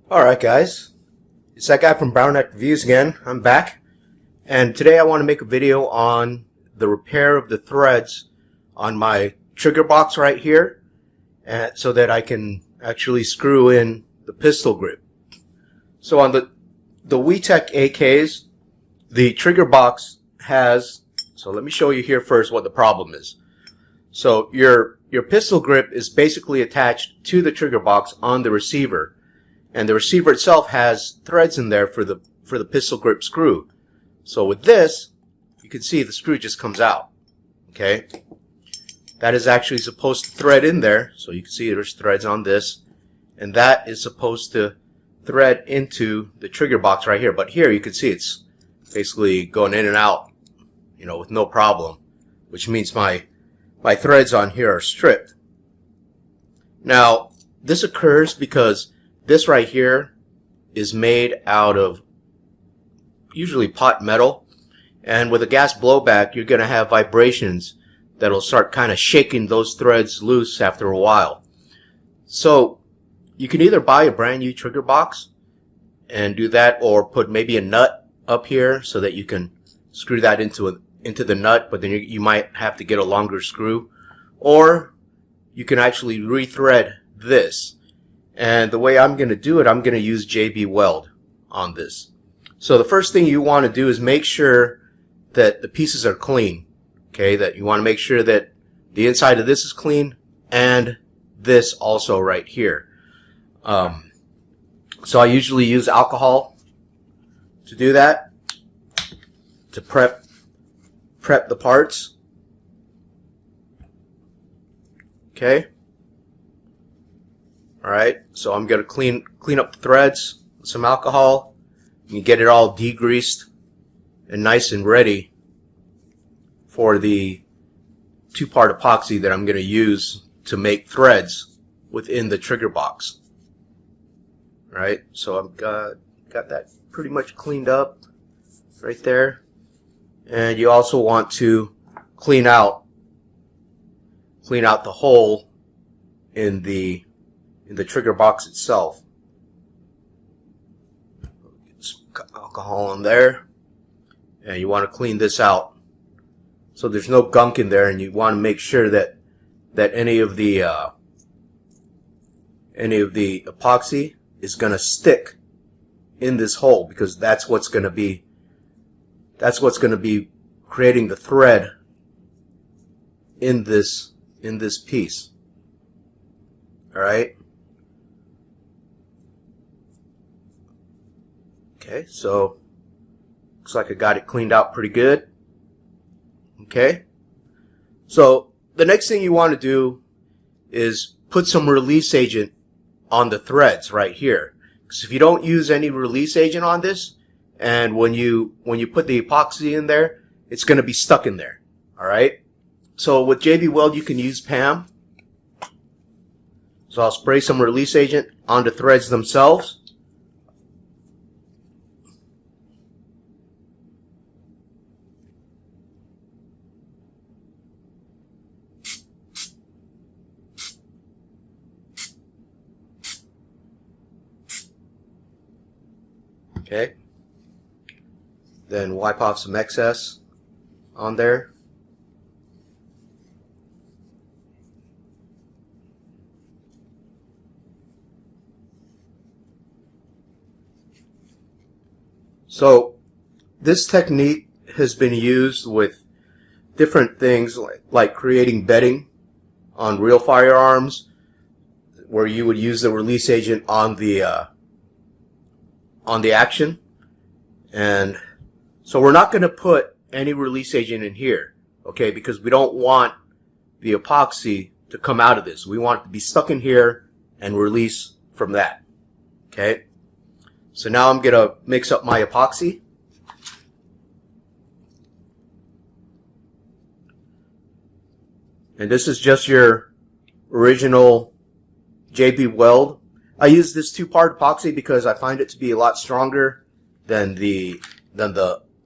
Alright guys, it's that guy from Brownneck Reviews again. I'm back, and today I want to make a video on the repair of the threads on my trigger box right here, so that I can actually screw in the pistol grip. So on the WE AKs, the trigger box has, so let me show you here first what the problem is. So your pistol grip is basically attached to the trigger box on the receiver. And the receiver itself has threads in there for the pistol grip screw. So with this, you can see the screw just comes out. Okay, that is actually supposed to thread in there. So you can see there's threads on this, and that is supposed to thread into the trigger box right here. But here you can see it's basically going in and out, with no problem, which means my threads on here are stripped. Now this occurs because this right here is made out of usually pot metal, and with a gas blowback you're going to have vibrations that'll start kind of shaking those threads loose after a while. So you can either buy a brand new trigger box and do that, or put maybe a nut up here so that you can screw that into the nut, but then you might have to get a longer screw, or you can actually rethread this. And the way I'm going to do it, I'm going to use JB Weld on this. So the first thing you want to do is make sure that the pieces are clean. Okay, that you want to make sure that the inside of this is clean, and this also right here. So I usually use alcohol to do that, to prep the parts. Okay. Alright, so I'm going to clean up the threads with some alcohol. You get it all degreased and nice and ready for the two-part epoxy that I'm going to use to make threads within the trigger box. Alright, so I've got that pretty much cleaned up right there. And you also want to clean out the hole in the trigger box itself. Get some alcohol on there, and you want to clean this out so there's no gunk in there, and you want to make sure that any of the epoxy is going to stick in this hole, because that's what's going to be creating the thread in this piece. All right. Okay, so looks like I got it cleaned out pretty good. Okay, so the next thing you want to do is put some release agent on the threads right here. Because if you don't use any release agent on this, and when you put the epoxy in there, it's going to be stuck in there. All right. So with JB Weld you can use PAM. So I'll spray some release agent on the threads themselves. Okay. Then wipe off some excess on there. So this technique has been used with different things, like creating bedding on real firearms, where you would use the release agent on the action. And so we're not going to put any release agent in here, okay, because we don't want the epoxy to come out of this. We want it to be stuck in here and release from that. Okay. So now I'm going to mix up my epoxy. And this is just your original JB Weld. I use this two-part epoxy because I find it to be a lot stronger than the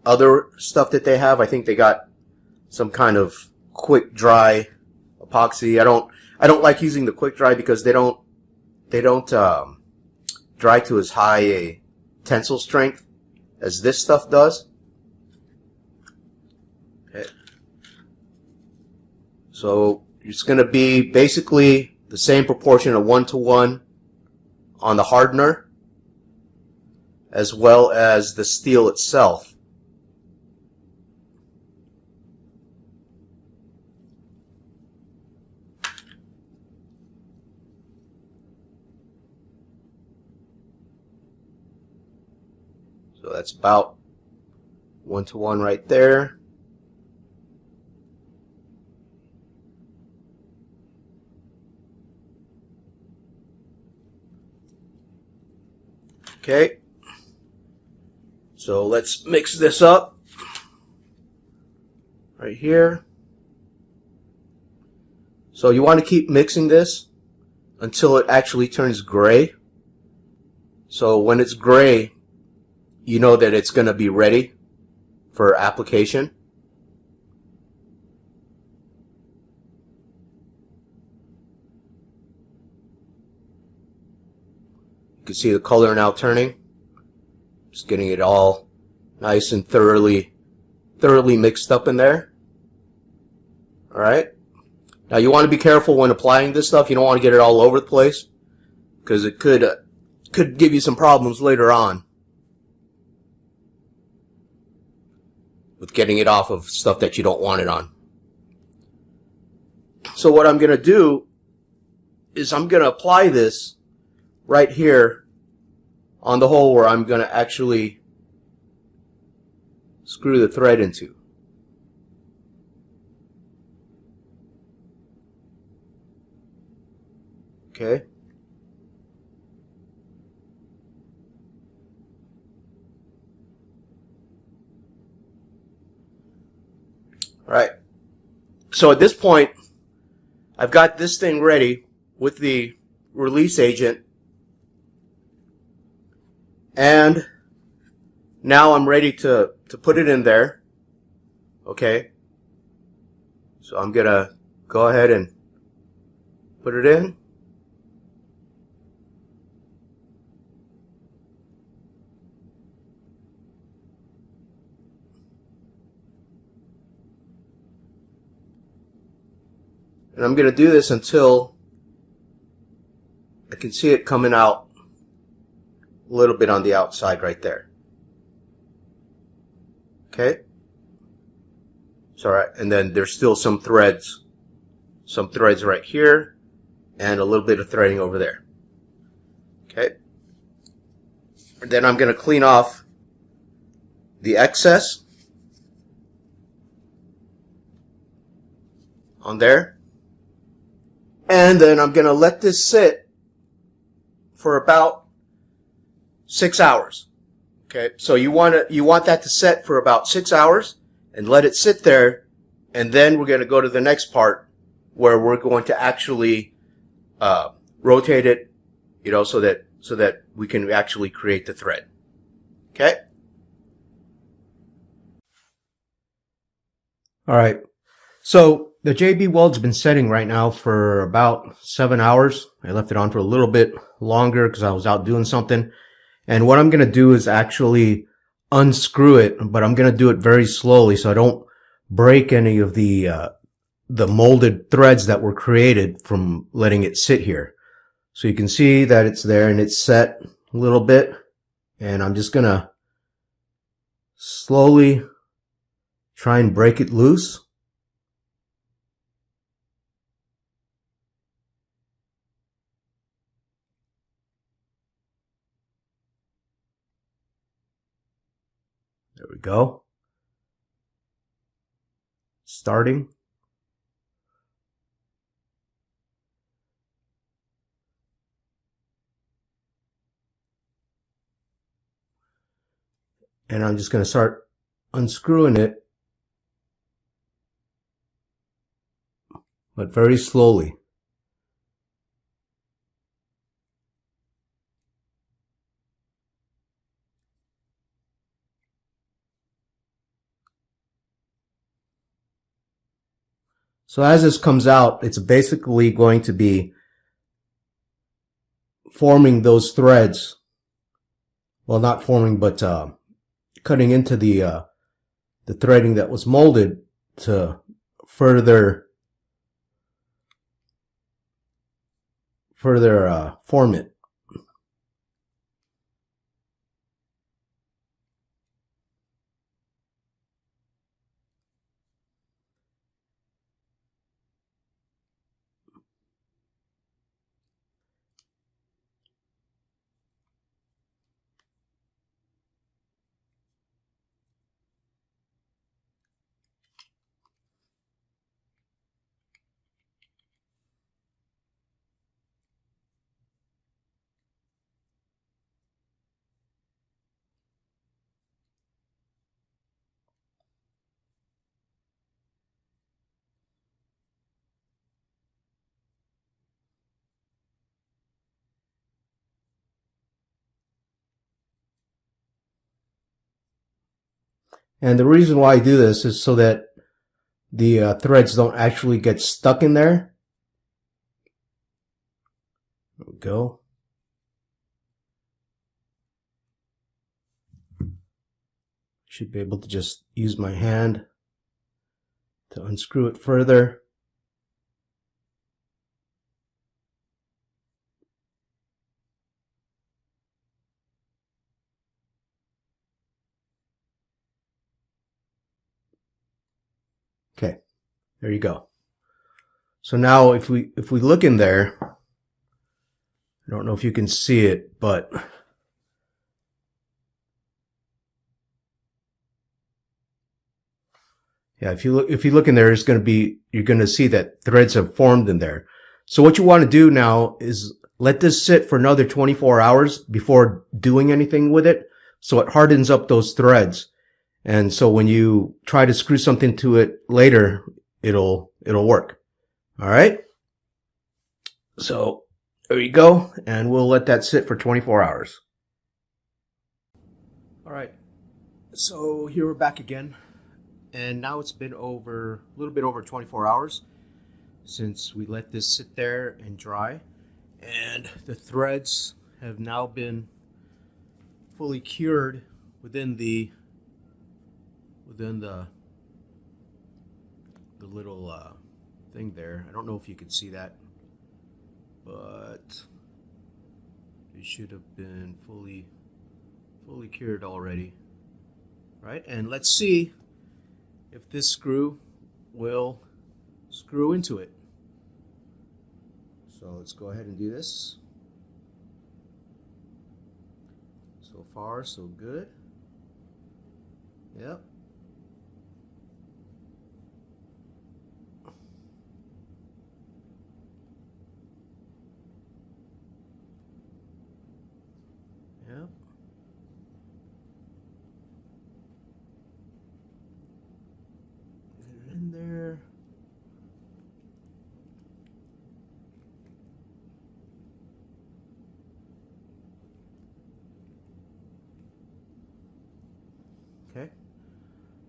other stuff that they have. I think they got some kind of quick dry epoxy. I don't like using the quick dry because they don't dry to as high a tensile strength as this stuff does. Okay. So it's going to be basically the same proportion of 1-to-1 on the hardener as well as the steel itself. So that's about 1-to-1 right there. Okay, so let's mix this up right here. So you want to keep mixing this until it actually turns gray. So when it's gray, you know that it's going to be ready for application. You can see the color now turning. Just getting it all nice and thoroughly mixed up in there. Alright. Now you want to be careful when applying this stuff. You don't want to get it all over the place, because it could give you some problems later on with getting it off of stuff that you don't want it on. So what I'm going to do is I'm going to apply this right here on the hole where I'm going to actually screw the thread into. Okay. All right. So at this point, I've got this thing ready with the release agent. And now I'm ready to put it in there. Okay. So I'm going to go ahead and put it in. And I'm going to do this until I can see it coming out a little bit on the outside right there. Okay. It's all right. And then there's still some threads right here, and a little bit of threading over there. Okay. And then I'm going to clean off the excess on there. And then I'm going to let this sit for about 6 hours. Okay, so you want that to set for about 6 hours and let it sit there, and then we're going to go to the next part where we're going to actually rotate it, you know, so that we can actually create the thread. Okay. All right. So the JB Weld's been setting right now for about 7 hours. I left it on for a little bit longer because I was out doing something. And what I'm going to do is actually unscrew it, but I'm going to do it very slowly so I don't break any of the molded threads that were created from letting it sit here. So you can see that it's there and it's set a little bit. And I'm just going to slowly try and break it loose. There we go. Starting. And I'm just going to start unscrewing it, but very slowly. So as this comes out, it's basically going to be forming those threads well, not forming, but cutting into the threading that was molded to further form it. And the reason why I do this is so that the threads don't actually get stuck in there. There we go. Should be able to just use my hand to unscrew it further. Okay, there you go. So now if we look in there, I don't know if you can see it, but yeah, if you look in there, it's going to be, you're going to see that threads have formed in there. So what you want to do now is let this sit for another 24 hours before doing anything with it, so it hardens up those threads. And so when you try to screw something to it later, it'll work. All right. So there you go. And we'll let that sit for 24 hours. All right. So here we're back again. And now it's been a little bit over 24 hours since we let this sit there and dry. And the threads have now been fully cured within the little thing there. I don't know if you can see that, but it should have been fully cured already, right? And let's see if this screw will screw into it. So let's go ahead and do this. So far, so good. Yep. Yep. Get it in there. Okay.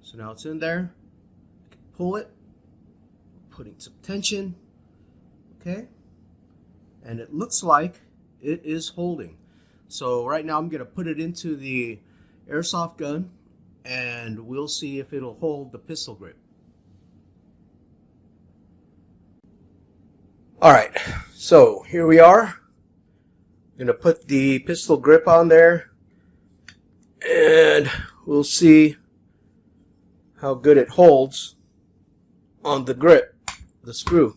So now it's in there. I can pull it, putting some tension. Okay. And it looks like it is holding. So right now I'm going to put it into the airsoft gun and we'll see if it'll hold the pistol grip. Alright, so here we are. I'm going to put the pistol grip on there and we'll see how good it holds on the grip, the screw.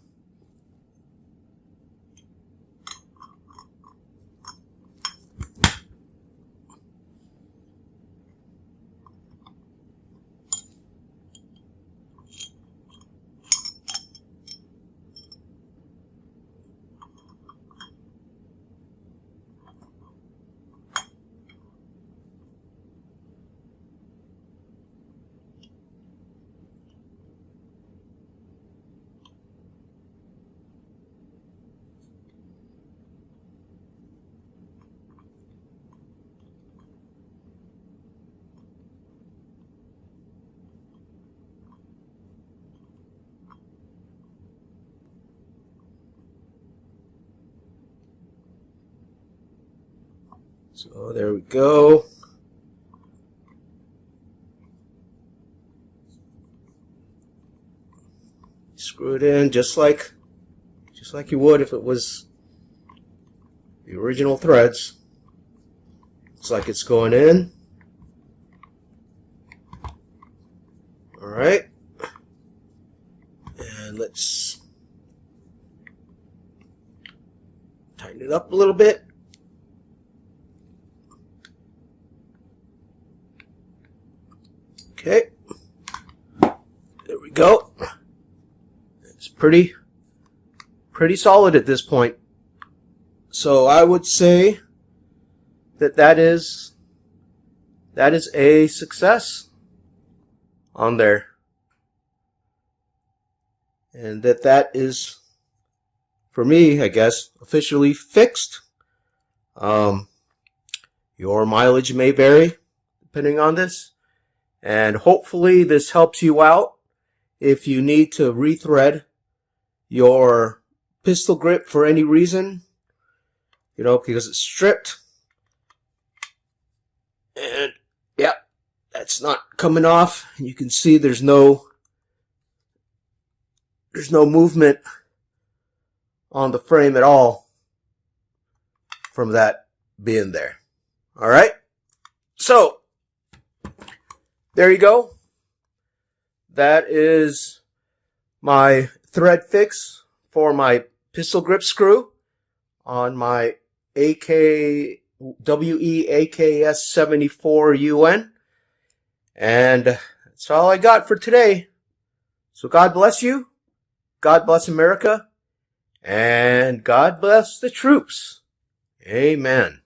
So there we go. Screw it in just like you would if it was the original threads. Looks like it's going in. Alright. And let's tighten it up a little bit. Okay. There we go. It's pretty solid at this point. So I would say that is a success on there. And that is, for me, I guess, officially fixed. Your mileage may vary depending on this. And hopefully this helps you out if you need to rethread your pistol grip for any reason. You know, because it's stripped. And, yeah, that's not coming off. You can see there's no movement on the frame at all from that being there. Alright? So, there you go. That is my thread fix for my pistol grip screw on my WE AKs 74 UN. And that's all I got for today. So God bless you. God bless America. And God bless the troops. Amen.